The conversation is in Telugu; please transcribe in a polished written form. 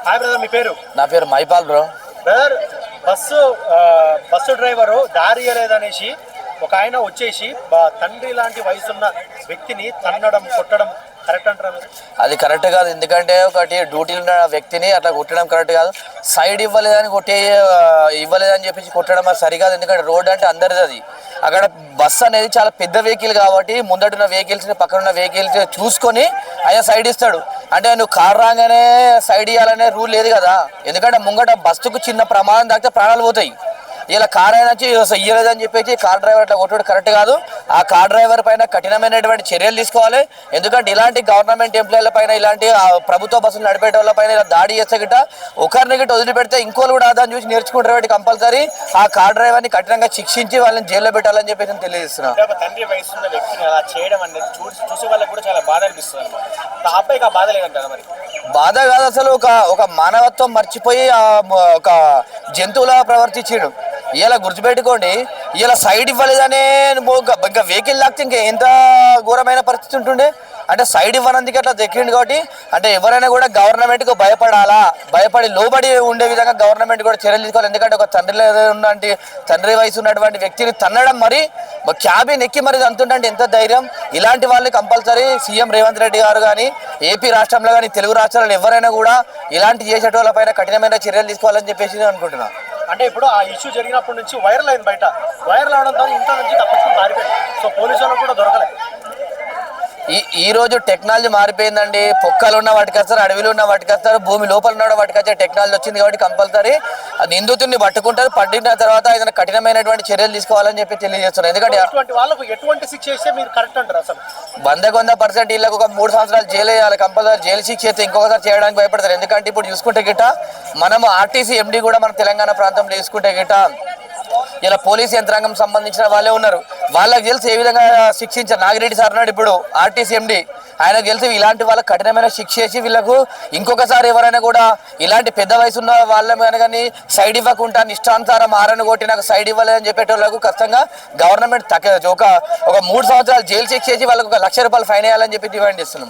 హాయ్ బ్రదర్, మీ పేరు? నా పేరు Mypal bro. Brother, bus bus driver దారి ఇవ్వలేదనేసి ఒక ఆయన వచ్చేసి తండ్రి లాంటి వయసున్న వ్యక్తిని తన్నడం కొట్టడం కరెక్ట్ అంటారా? అది కరెక్ట్ కాదు. ఎందుకంటే ఒకటి డ్యూటీలో ఉన్న వ్యక్తిని అట్లా కొట్టడం కరెక్ట్ కాదు. సైడ్ ఇవ్వలేదని చెప్పేసి కొట్టడం అది సరికాదు. ఎందుకంటే రోడ్ అంటే అందరిది. అది అక్కడ బస్సు అనేది చాలా పెద్ద వెహికల్ కాబట్టి ముందటున్న వెహికల్స్ని పక్కనున్న వెహికల్స్ చూసుకొని ఆయన సైడ్ ఇస్తాడు. అంటే నువ్వు కార్ రాగానే సైడ్ ఇవ్వాలనే రూల్ లేదు కదా. ఎందుకంటే ముంగట బస్సుకు చిన్న ప్రమాదం తాకితే ప్రాణాలు పోతాయి. ఇలా కార్ అయినా ఇయ్యలేదని చెప్పేసి కార్ డ్రైవర్ అట్లా కొట్టడం కరెక్ట్ కాదు. ఆ కార్ డ్రైవర్ పైన కఠినమైనటువంటి చర్యలు తీసుకోవాలి. ఎందుకంటే ఇలాంటి గవర్నమెంట్ ఎంప్లాయీల పైన, ఇలాంటి ప్రభుత్వ బస్సులు నడిపే వాళ్ళ పైన ఇలా దాడి చేస్తే గిట్ట ఒకరిని గిట్ట వదిలిపెడితే ఇంకోళ్ళు కూడా దాన్ని చూసి నేర్చుకుంటారు కాబట్టి కంపల్సరీ ఆ కార్ డ్రైవర్ని కఠినంగా శిక్షించి వాళ్ళని జైల్లో పెట్టాలని చెప్పేసి నేను తెలియజేస్తున్నాను. తండ్రి వయసున్న వ్యక్తిని అలా చేయడం అనేది చూసే వాళ్ళకి కూడా చాలా బాధ అనిపిస్తుంది. ఆ అబ్బాయికి ఆ బాధ లేదంటారా? మరి బాధ కాదు, అసలు ఒక మానవత్వం మర్చిపోయి ఒక జంతువులా ప్రవర్తించాడు. ఇలా గుర్తుపెట్టుకోండి, ఇలా సైడ్ ఇవ్వలేదనే ఇంకా వెహికల్ లాక్తే ఇంకా ఎంత ఘోరమైన పరిస్థితి ఉంటుండే. అంటే సైడ్ ఇవ్వనందుకు అట్లా దక్కిండు కాబట్టి అంటే ఎవరైనా కూడా గవర్నమెంట్కు భయపడి లోబడి ఉండే విధంగా గవర్నమెంట్ కూడా చర్యలు తీసుకోవాలి. ఎందుకంటే ఒక తండ్రి వయసు ఉన్నటువంటి వ్యక్తిని తన్నడం, మరి క్యాబిన్ ఎక్కి మరి అంటుంటే ఎంత ధైర్యం. ఇలాంటి వాళ్ళని కంపల్సరీ సీఎం రేవంత్ రెడ్డి గారు కానీ, ఏపీ రాష్ట్రంలో కానీ, తెలుగు రాష్ట్రాల్లో ఎవరైనా కూడా ఇలాంటి చేసేటోళ్ళ పైన కఠినమైన చర్యలు తీసుకోవాలని చెప్పేసి అనుకుంటున్నాను. అంటే ఇప్పుడు ఆ ఇష్యూ జరిగినప్పటి నుంచి వైరల్ అయింది, బయట వైరల్ అవడంతో ఇంట్లో నుంచి తప్పించుకుని పారిపోయింది. సో పోలీసు వాళ్ళకు కూడా దొరకలేదు. ఈ రోజు టెక్నాలజీ మారిపోయిందండి. పొక్కలు ఉన్న వాటికి వస్తారు, అడవిలో ఉన్న వాటికి వస్తారు, భూమి లోపల ఉన్న వాటికి వచ్చే టెక్నాలజీ వచ్చింది కాబట్టి కంపల్సరీ నిందితుడిని పట్టుకుంటారు. పట్టిన తర్వాత ఏదైనా కఠినమైనటువంటి చర్యలు తీసుకోవాలని చెప్పి తెలియజేస్తున్నారు. ఎందుకంటే వాళ్ళకు ఎటువంటి శిక్ష చేస్తే మీరు కరెక్ట్ అంటారు? అసలు 100% వీళ్ళకి ఒక 3 సంవత్సరాలు జైలు వేయాలి. కంపల్సరీ జైలు శిక్ష అయితే ఇంకొకసారి చేయడానికి భయపడతారు. ఎందుకంటే ఇప్పుడు చూసుకుంటే గిట్ట మనం ఆర్టీసీ ఎండీ కూడా మన తెలంగాణ ప్రాంతంలో చూసుకుంటే గిట్ట ఇలా పోలీస్ యంత్రాంగం సంబంధించిన వాళ్ళే ఉన్నారు. వాళ్ళకి తెలిసి ఏ విధంగా శిక్షించారు. నాగిరెడ్డి సార్ నాడు ఇప్పుడు ఆర్టీసీ ఎండీ, ఆయనకు తెలిసి ఇలాంటి వాళ్ళకి కఠినమైన శిక్ష చేసి వీళ్ళకు ఇంకొకసారి ఎవరైనా కూడా ఇలాంటి పెద్ద వయసు ఉన్న వాళ్ళ కానీ సైడ్ ఇవ్వకుండా ఇష్టానుసారం ఆరని కొట్టి నాకు సైడ్ ఇవ్వలేదని చెప్పేటోళ్ళకు ఖచ్చితంగా గవర్నమెంట్ ఒక 3 సంవత్సరాలు జైలు శిక్ష చేసి వాళ్ళకు 1,00,000 రూపాయలు ఫైన్ వేయాలని చెప్పి డిమాండ్ చేస్తున్నాం.